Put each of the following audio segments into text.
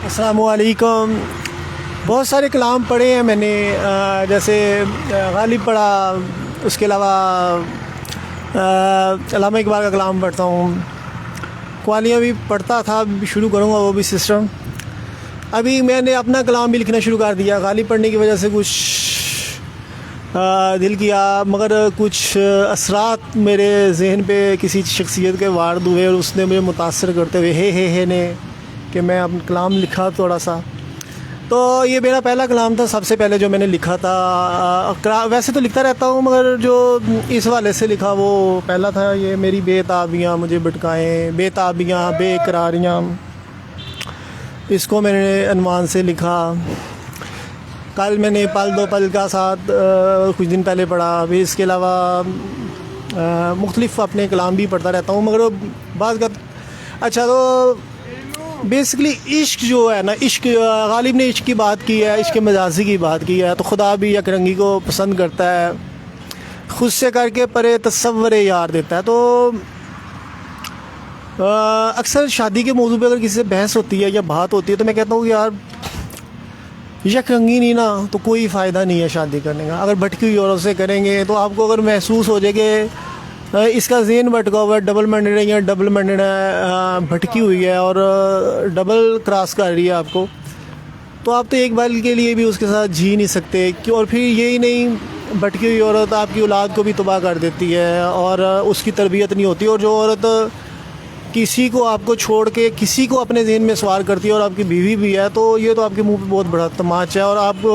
अस्सलामुअलैकुम। बहुत सारे कलाम पढ़े हैं मैंने, जैसे गालिब पढ़ा, उसके अलावा अल्लामा इकबाल का कलाम पढ़ता हूँ, कवालियाँ भी पढ़ता था, अभी शुरू करूँगा वो भी सिस्टम। अभी मैंने अपना कलाम भी लिखना शुरू कर दिया। गालिब पढ़ने की वजह से कुछ दिल किया, मगर कुछ असरात मेरे जहन पे किसी शख्सियत के वारद हुए और उसने मुझे मुतासर करते हुए हे ने कि मैं अपना कलाम लिखा थोड़ा सा। तो ये मेरा पहला कलाम था, सबसे पहले जो मैंने लिखा था। वैसे तो लिखता रहता हूँ, मगर जो इस वाले से लिखा वो पहला था। ये मेरी बेताबियाँ मुझे भटकाएं, बेताबियाँ बेकरारियाँ, इसको मैंने अनवान से लिखा। कल मैंने पल दो पल का साथ कुछ दिन पहले पढ़ा। अभी इसके अलावा मुख्तलिफ़ अपने कलाम भी पढ़ता रहता हूँ, मगर बात का अच्छा तो बेसिकली इश्क जो है ना, इश्क गालिब ने इश्क की बात की है, इश्क मजाजी की बात की है। तो खुदा भी यकरंगी को पसंद करता है, खुद से करके परे तस्वर यार देता है। तो अक्सर शादी के मौजू पे अगर किसी से बहस होती है या बात होती है तो मैं कहता हूँ कि यार यकरंगी नहीं ना तो कोई फ़ायदा नहीं है शादी करने का। अगर भटकी हुई औरत से करेंगे तो आपको अगर महसूस हो जाए कि इसका ज़हन भटका हुआ है, डबल माइंडेड है या डबल माइंडेड है, भटकी हुई है और डबल क्रॉस कर रही है आपको, तो आप तो एक बार के लिए भी उसके साथ जी नहीं सकते। क्यों? और फिर यही नहीं, भटकी हुई औरत आपकी औलाद को भी तबाह कर देती है और उसकी तरबियत नहीं होती। और जो औरत किसी को आपको छोड़ के किसी को अपने ज़हन में सवार करती है और आपकी बीवी भी है, तो ये तो आपके मुंह पे बहुत बड़ा तमाचा है और आप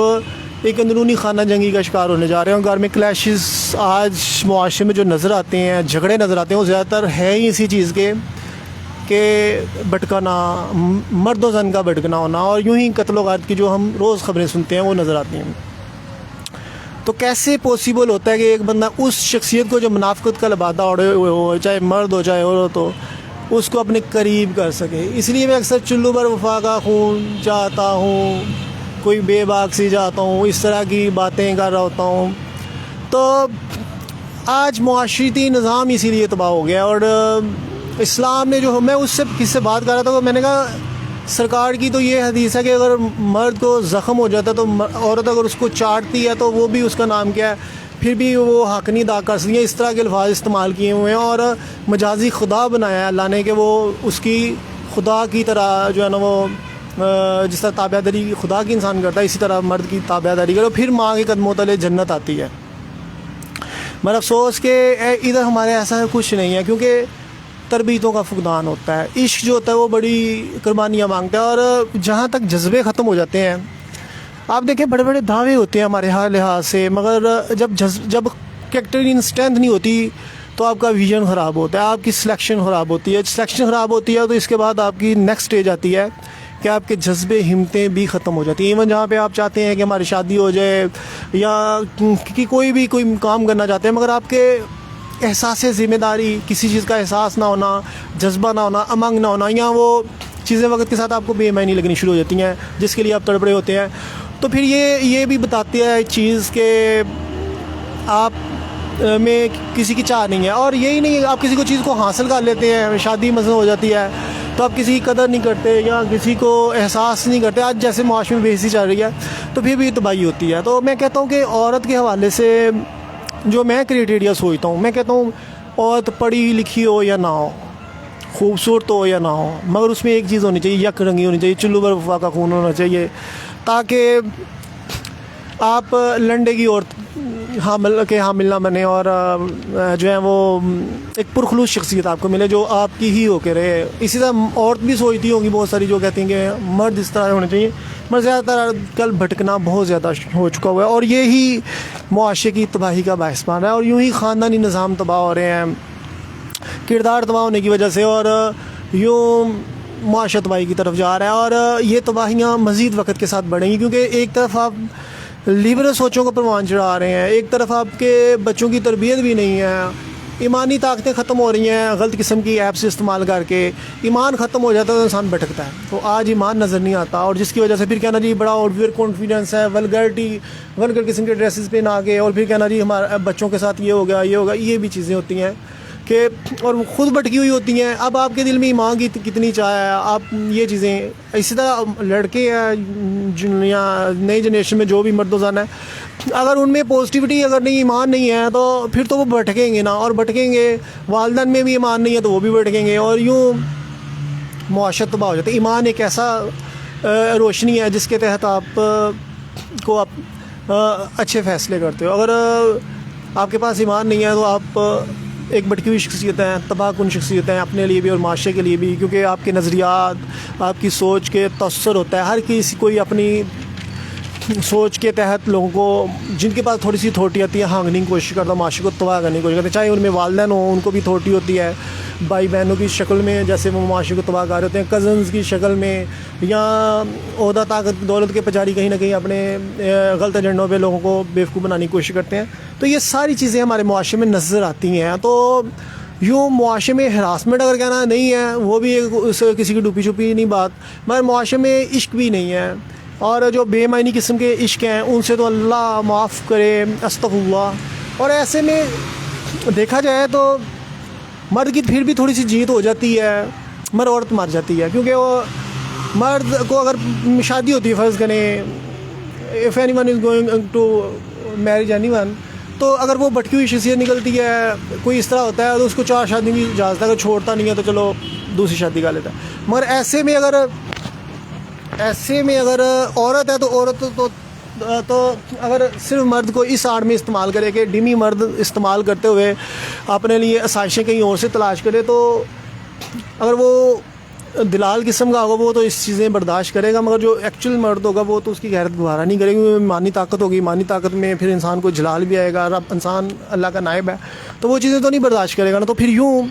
एक अंदरूनी खाना जंगी का शिकार होने जा रहे हैं। घर में क्लैशेस आज मुआशरे में जो नज़र आते हैं, झगड़े नज़र आते हैं, वो ज़्यादातर है ही इसी चीज़ के भटकाना, मर्द व ज़न का भटकना होना, और यूँ ही कत्ल-ओ-गारत की जो हम रोज़ ख़बरें सुनते हैं वो नज़र आती हैं। तो कैसे पॉसिबल होता है कि एक बंदा उस शख्सियत को जो मुनाफ़िक़त का लबादा ओढ़े हुए हो, चाहे मर्द हो चाहे औरत हो, उसको अपने करीब कर सके। इसलिए मैं अक्सर चुल्लू पर वफ़ा का खून चाहता हूँ, कोई बेबाक सी जाता हूँ, इस तरह की बातें कर रहा होता हूँ। तो आज मुआशरती निज़ाम इसीलिए तबाह हो गया। और इस्लाम ने जो, मैं उससे किससे बात कर रहा था तो मैंने कहा सरकार की तो ये हदीस है कि अगर मर्द को ज़ख़म हो जाता है तो औरत अगर उसको चाटती है तो वो भी, उसका नाम क्या है, फिर भी वो हक़ नहीं अदा कर सकती है। इस तरह के अल्फाज इस्तेमाल किए हुए हैं और मजाजी खुदा बनाया है अल्लाह ने कि वो उसकी खुदा की तरह जो है ना, वो जिस तरह ताबियादारी खुदा की इंसान करता है, इसी तरह मर्द की ताबियादारी करो, फिर माँ के कदमों तले जन्नत आती है। मगर अफसोस के इधर हमारे ऐसा कुछ नहीं है, क्योंकि तरबियतों का फुकदान होता है। इश्क जो होता है वो बड़ी कुर्बानियाँ मांगता है और जहाँ तक जज्बे ख़त्म हो जाते हैं, आप देखें बड़े बड़े दावे होते हैं हमारे हर लिहाज से, मगर जब कैरेक्टर इन स्ट्रेंथ नहीं होती तो आपका विजन ख़राब होता है, आपकी सिलेक्शन ख़राब होती है। सिलेक्शन ख़राब होती है तो इसके बाद आपकी नेक्स्ट स्टेज आती है कि आपके जज्बे हिम्मतें भी ख़त्म हो जाती हैं। इवन जहाँ पे आप चाहते हैं कि हमारी शादी हो जाए या कि कोई काम करना चाहते हैं, मगर आपके एहसास ज़िम्मेदारी, किसी चीज़ का एहसास ना होना, जज्बा ना होना, अमंग ना होना, या वो चीज़ें वक्त के साथ आपको बेमायनी लगनी शुरू हो जाती हैं जिसके लिए आप तड़पड़े होते हैं। तो फिर ये भी बताती है एक चीज़ के आप में किसी की चाह नहीं है। और यही नहीं है, आप किसी को चीज़ को हासिल कर लेते हैं, शादी मसला हो जाती है तो आप किसी की कदर नहीं करते या किसी को एहसास नहीं करते। आज जैसे मुआशरे में बेइज्जती चल रही है तो फिर भी तबाही होती है। तो मैं कहता हूँ कि औरत के हवाले से जो मैं क्राइटेरिया सोचता हूँ, मैं कहता हूँ औरत पढ़ी लिखी हो या ना हो, खूबसूरत हो या ना हो, मगर उसमें एक चीज़ होनी चाहिए, यकरंगी होनी चाहिए, चुल्लू पर वफ़ा का खून होना चाहिए, ताकि आप लंडे की औरत हामिल ना बने और जो है वो एक पुरखलूस शख्सियत आपको मिले जो आपकी ही होकर रहे। इसी तरह औरत भी सोचती होंगी बहुत सारी जो कहती हैं कि मर्द इस तरह होने चाहिए, मगर ज़्यादातर कल भटकना बहुत ज़्यादा हो चुका हुआ है और ये ही मुआशरे की तबाही का बाइस बन रहा है। और यूँ ही ख़ानदानी निज़ाम तबाह हो रहे हैं किरदार तबाह होने की वजह से, और यूँ मुआशरा तबाही की तरफ जा रहा है। और ये तबाहियाँ मज़ीद वक्त के साथ बढ़ेंगी, क्योंकि एक तरफ आप लिबरल सोचों को परवान चढ़ा रहे हैं, एक तरफ आपके बच्चों की तरबियत भी नहीं है, ईमानी ताकतें ख़त्म हो रही हैं गलत किस्म की ऐप्स इस्तेमाल करके। ईमान ख़त्म हो जाता है तो इंसान भटकता है, तो आज ईमान नज़र नहीं आता, और जिसकी वजह से फिर कहना जी बड़ा ओवर कॉन्फिडेंस है, वल्गर किस्म के ड्रेसेस पहना के, और फिर कहना जी हमारे बच्चों के साथ ये होगा, ये भी चीज़ें होती हैं। कि और वो खुद भटकी हुई होती हैं। अब आपके दिल में ईमान की कितनी चाह है, आप ये चीज़ें इसी तरह लड़के हैं या नई जनरेशन में जो भी मर्दोज़ान है, अगर उनमें पॉजिटिविटी अगर नहीं, ईमान नहीं है तो फिर तो वो भटकेंगे ना, और भटकेंगे, वालिदैन में भी ईमान नहीं है तो वो भी भटकेंगे, और यूँ मुआशरत तबाह हो जाता है। ईमान एक ऐसा रोशनी है जिसके तहत आप अच्छे फ़ैसले करते हो। अगर आपके पास ईमान नहीं है तो आप एक भटकी हुई शख्सियत हैं, तबाहकुन शख्सियत हैं अपने लिए भी और माशरे के लिए भी, क्योंकि आपके नज़रियात, आपकी सोच के तअस्सुर होता है। हर किसी कोई अपनी सोच के तहत लोगों को, जिनके पास थोड़ी सी थोटी आती है, हाँकने की कोशिश करता है, माशरे को तबाह करने की कोशिश करते हैं, चाहे उनमें वालिदैन हो, उनको भी थोटी होती है, भाई बहनों की शक्ल में जैसे वो माशरे को तबाह कर रहे होते हैं, कज़न्स की शक्ल में, या ओहदा ताकत दौलत के पुजारी कहीं ना कहीं अपने गलत एजेंडों पे लोगों को बेवकूफ़ बनाने की कोशिश करते हैं। तो ये सारी चीज़ें हमारे मुआशरे में नज़र आती हैं। तो यूँ मुआशरे में हरासमेंट अगर कहना नहीं है, वो भी एक किसी की डुपी छुपी नहीं बात, मगर मुआशरे में इश्क भी नहीं है, और जो बेमायनी किस्म के इश्क हैं उनसे तो अल्लाह माफ़ करे, अस्तगफुरुल्लाह। और ऐसे में देखा जाए तो मर्द की फिर भी थोड़ी सी जीत हो जाती है, मगर औरत मर जाती है, क्योंकि वो मर्द को अगर शादी होती है, फ़र्ज़ करें if anyone is going to marriage anyone, तो अगर वो भटकी हुई शख्सियत निकलती है, कोई इस तरह होता है तो उसको 4 शादी की इजाज़त है, अगर छोड़ता नहीं है तो चलो दूसरी शादी कर लेता है। मगर ऐसे में अगर औरत है तो औरत तो अगर सिर्फ मर्द को इस आड़ में इस्तेमाल करे कि डिमी मर्द इस्तेमाल करते हुए अपने लिए आसाइशें कहीं और से तलाश करे, तो अगर वो दिलाल किस्म का होगा वो तो इस चीज़ें बर्दाश्त करेगा, मगर जो एक्चुअल मर्द होगा वो तो उसकी गैरत गुजारा नहीं करेगी। ईमानी ताकत होगी, ईमानी ताकत में फिर इंसान को जलाल भी आएगा, और अब इंसान अल्लाह का नायब है तो वो चीज़ें तो नहीं बर्दाश्त करेगा ना, तो फिर यूँ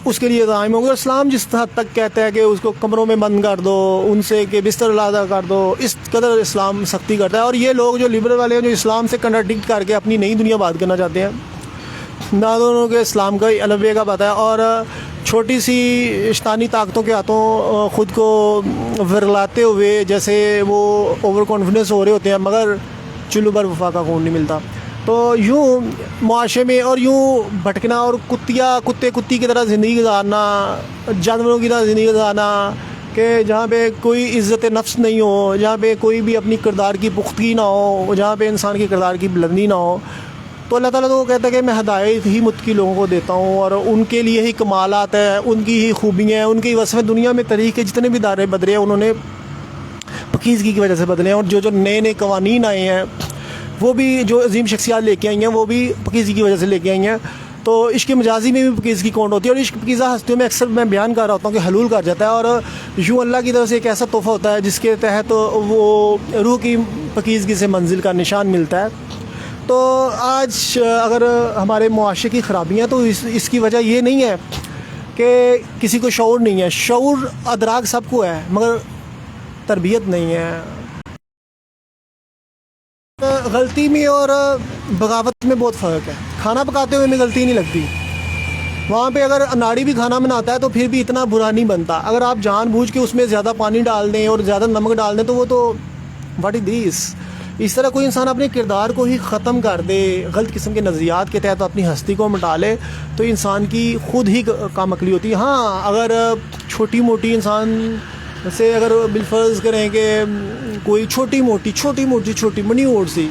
उसके लिए दायम होंगे। और इस्लाम जिस हद तक कहता है कि उसको कमरों में बंद कर दो, उनसे कि बिस्तर अलग कर दो, इस कदर इस्लाम सख्ती करता है। और ये लोग जो लिबरल वाले हैं, जो इस्लाम से कंट्राडिक्ट करके अपनी नई दुनिया बात करना चाहते हैं, ना दोनों के इस्लाम का अलविया का पता है, और छोटी सी शैतानी ताकतों के हाथों ख़ुद को विरलाते हुए जैसे वो ओवर कॉन्फिडेंस हो रहे होते हैं, मगर चुल्लू पर वफा का खून नहीं मिलता। तो यूँ मुआशरे में और यूँ भटकना और कुत्ती की तरह ज़िंदगी गुजारना, जानवरों की तरह ज़िंदगी गुजारना, कि जहाँ पे कोई इज़्ज़त नफ्स नहीं हो, जहाँ पे कोई भी अपनी किरदार की पुख्तगी ना हो, जहाँ पे इंसान की किरदार की बुलंदी ना हो, तो अल्लाह ताला तो कहता है कि मैं हिदायत ही मुत्तकी लोगों को देता हूँ, और उनके लिए ही कमालात है, उनकी ही खूबियाँ हैं, उनकी वसफ़ दुनिया में तरीक़े जितने भी दायरे बदले हैं उन्होंने पकीज़गी की वजह से बदले हैं, और जो नए नए कवानीन आए हैं वो भी जो अजीम शख्सियात लेके आई हैं वो भी पकीज़गी की वजह से लेके आई हैं। तो इश्क मजाजी में भी पकीज़गी काउंट होती है, और इश्क पकीज़ा हस्तियों में अक्सर मैं बयान कर रहा होता हूँ कि हलूल कर जाता है, और यूँ अल्लाह की तरफ से एक ऐसा तोहफ़ा होता है जिसके तहत वो रूह की पकीज़गी से मंजिल का निशान मिलता है। तो आज अगर हमारे मुआशरे की ख़राबियाँ, तो इसकी वजह ये नहीं है कि किसी को शऊर नहीं है, शऊर अदराक सबको है, मगर तरबियत नहीं है। गलती में और बगावत में बहुत फ़र्क है। खाना पकाते हुए में गलती नहीं लगती, वहाँ पे अगर अनाड़ी भी खाना बनाता है तो फिर भी इतना बुरा नहीं बनता। अगर आप जानबूझ के उसमें ज़्यादा पानी डाल दें और ज़्यादा नमक डाल दें तो वो तो व्हाट इज़ दिस। इस तरह कोई इंसान अपने किरदार को ही ख़त्म कर दे, गलत किस्म के नज़रियात के तहत अपनी हस्ती को मिटा ले, तो इंसान की ख़ुद ही काम अकली होती है। हाँ, अगर छोटी मोटी इंसान से अगर बिलफर्ज करें कि कोई छोटी मोटी मनी ओट सी,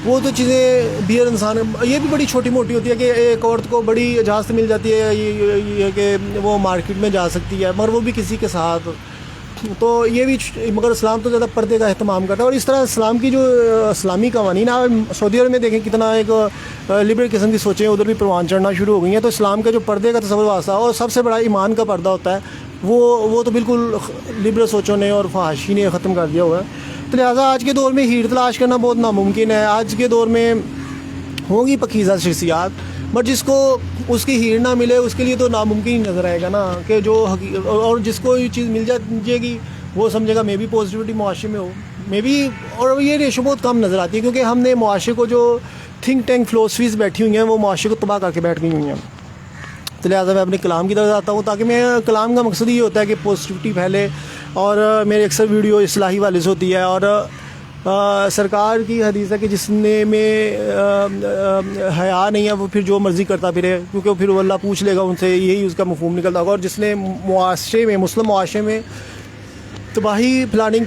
वो तो चीज़ें बियर इंसान, ये भी बड़ी छोटी मोटी होती है कि एक औरत को बड़ी इजाज़त मिल जाती है ये कि वो मार्केट में जा सकती है, मगर वो भी किसी के साथ, तो ये भी, मगर इस्लाम तो ज़्यादा पर्दे का अहतमाम करता है। और इस तरह इस्लाम की जो इस्लामी कवानीन है, सऊदी अरब में देखें कितना एक लिबरल किस्म की सोचें उधर भी परवान चढ़ना शुरू हो गई हैं। तो इस्लाम का जो पर्दे का तस्वर वास्ता और सबसे बड़ा ईमान का पर्दा होता है, वो तो बिल्कुल लिबरल सोचों ने और फहाशी ने ख़त्म कर दिया हुआ है। तो लिहाजा आज के दौर में हीर तलाश करना बहुत नामुमकिन है। आज के दौर में होंगी पकीज़ा शख्सियात, बट जिसको उसकी हीर ना मिले उसके लिए तो नामुमकिन ही नज़र आएगा ना, कि जो और जिसको ये चीज़ मिल जाएगी वो समझेगा मे भी पॉजिटिविटी मुआशरे में हो, मे भी। और ये रेशो बहुत कम नज़र आती है, क्योंकि हमने मुआशरे को जो थिंक टैंक फ़िलोसफीज़ बैठी हुई हैं वो मुआशरे को तबाह करके बैठ गई हुई हैं। तो लिहाजा मैं अपने कलाम की तरफ आता हूँ, ताकि मैं कलाम का मकसद ये होता है कि पॉजिटिविटी फैले, और मेरे अक्सर वीडियो इस्लाही वाले से होती है, और सरकार की हदीस है कि जिसने में हया नहीं है वो फिर जो मर्ज़ी करता फिरे, क्योंकि फिर वो अल्लाह पूछ लेगा उनसे, यही उसका मफहूम निकलता होगा। और जिसने मुआशरे में, मुस्लिम मुआशरे में तबाही फैलाने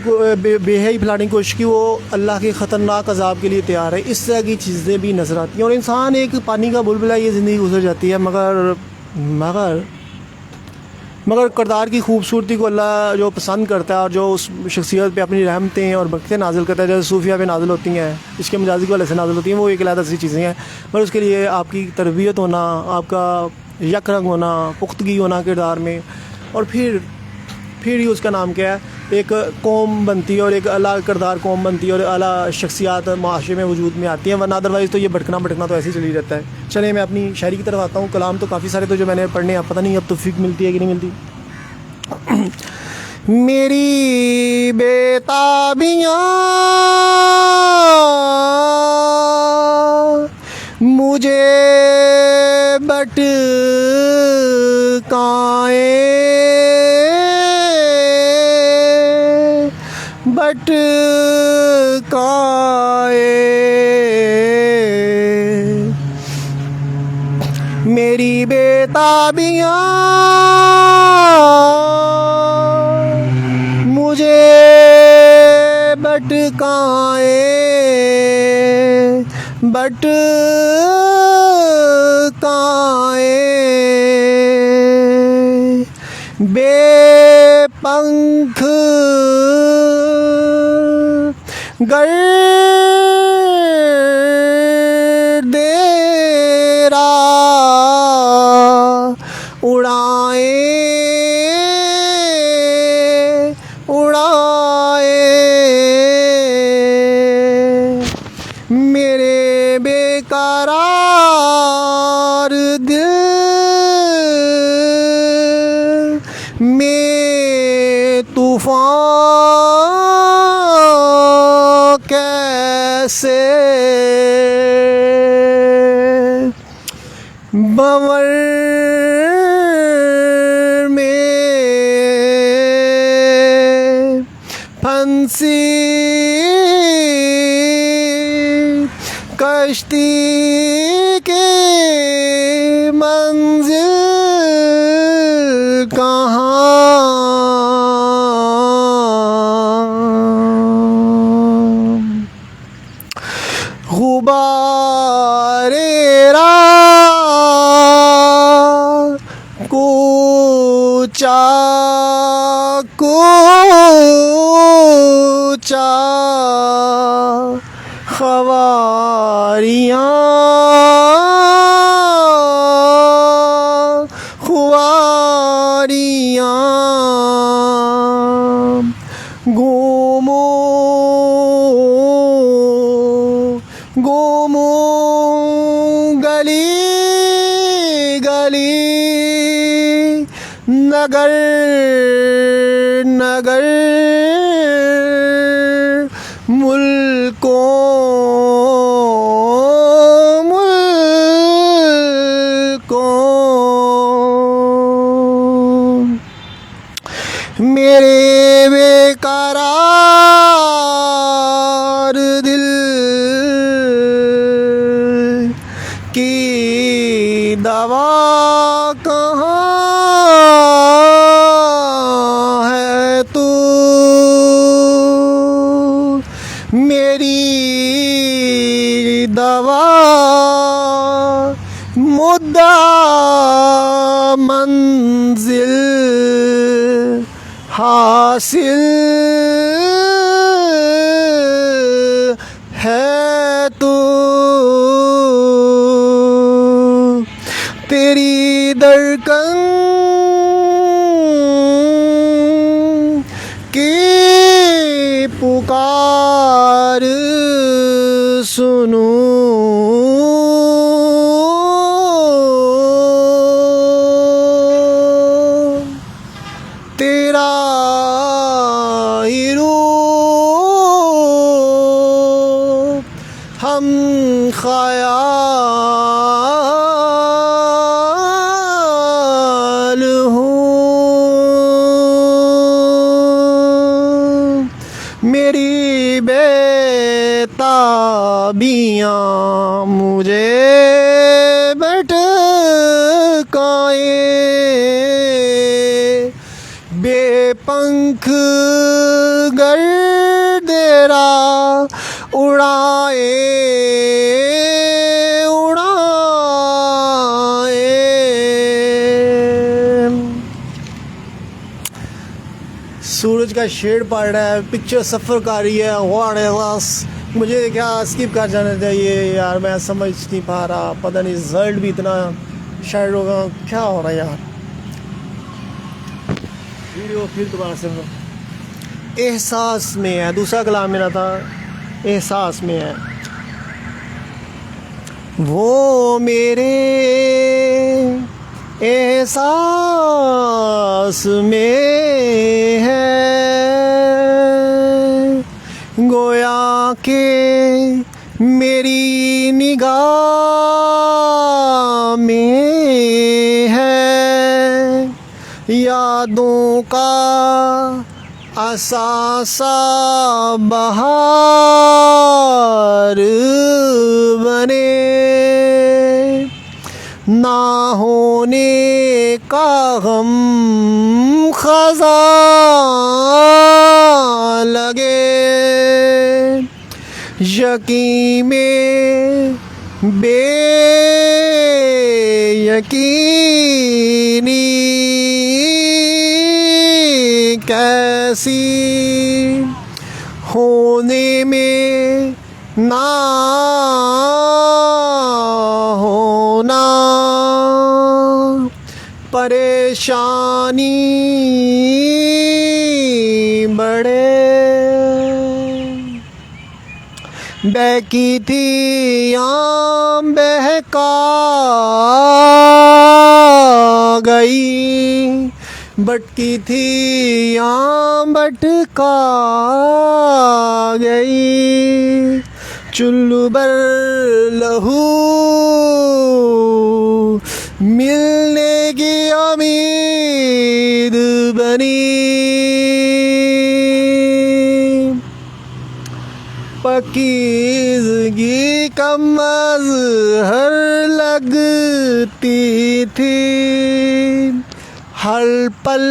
बेहयाई फैलाने की कोशिश की, वो अल्लाह के ख़तरनाक अजाब के लिए तैयार है। इस तरह की चीज़ें भी नज़र आती हैं। और इंसान एक पानी का बुलबुला, ये ज़िंदगी गुजर जाती है, मगर मगर किरदार की खूबसूरती को अल्लाह जो पसंद करता है और जो उस शख्सियत पे अपनी रहमतें और बरकतें नाजिल करता है, जैसे सूफिया पे नाजिल होती हैं, इसके मजाजी वाले से नाजिल होती हैं, वो एक अलग सी चीज़ें हैं। पर उसके लिए आपकी तरबियत होना, आपका यक रंग होना, पुख्तगी होना किरदार में, और फिर ही उसका नाम क्या है, एक कौम बनती है और एक अला किरदार कौम बनती है और अला शख्सियात माशरे में वजूद में आती हैं। वरना अदरवाइज़ तो ये भटकना तो ऐसे ही चली रहता है। चलिए मैं अपनी शायरी की तरफ आता हूँ। कलाम तो काफ़ी सारे तो जो मैंने पढ़ने हैं, पता नहीं अब तौफीक मिलती है कि नहीं मिलती। मेरी बेताबियाँ मुझे मेरी बेताबियाँ मुझे बेपंख गर्देरा उड़ाए मेरे बेकरार दिल में तूफान कैसे भंवर में फंसी कश्ती के मंजिल कहाँ, गुबारे राह कूचा ख्वारियाँ घूमो गली गली नगर नगर मुल्कों मेरे बेकरार दिल की दवा कहाँ है तू, मेरी दवा मुद्दा मंजिल हासिल है तू, तेरी धड़कन की पुकार सुनूं, तेरा ही रूप हम ख्याल हूँ, मेरी बेताबियाँ मुझे भटकाए, बेपंख गर्देरा उड़ाए उड़ाए। सूरज का शेड पड़ रहा है, पिक्चर सफ़र कर रही है। मुझे क्या स्किप कर जाना चाहिए यार, मैं समझ नहीं पा रहा। पता नहीं रिजल्ट भी इतना शायद होगा, क्या हो रहा है यार। वीडियो फिर दोबारा से एहसास में है, दूसरा कलाम मेरा था एहसास में है। वो मेरे एहसास में है, गोया के मेरी निगाह में है, यादों का असासा बहार बने, ना होने का गम खज़ां लगे, यकीन में बेयकीनी कैसी, होने में ना होना, परेशानी बढ़े, बहकी थी आम बहका गई, भटकी थी आम भटका गई, चुल्लू बर लहू मिलने की उम्मीद बनी, पकीज़गी कम अज़हर लगती थी, हर पल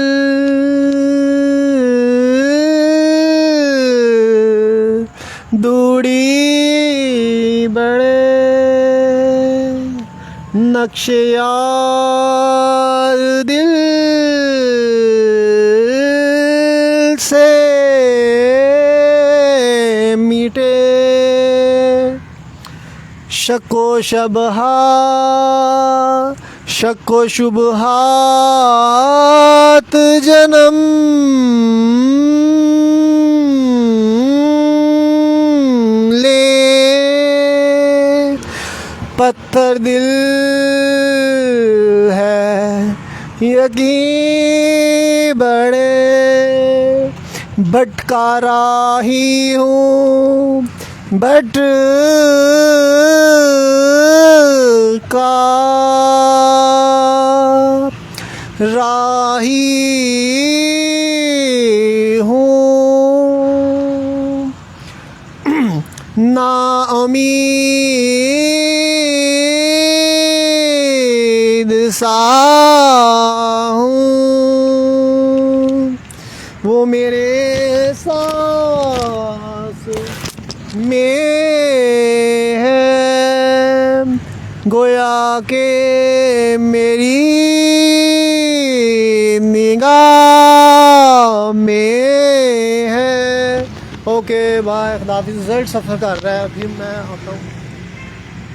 दूरी बढ़े, नक्शे यार दिल से मिटे, शको शुबहात जन्म ले, पत्थर दिल है यकीन बड़े, भटका राही हूँ भटका राही हूँ, ना उम्मीद सा हूँ, वो मेरे सांस में है, गोया के मेरी निगाह में है। ओके बाय, खुदाफिज़। रिजल्ट सफ़र कर रहा है, फिर मैं आता हूँ।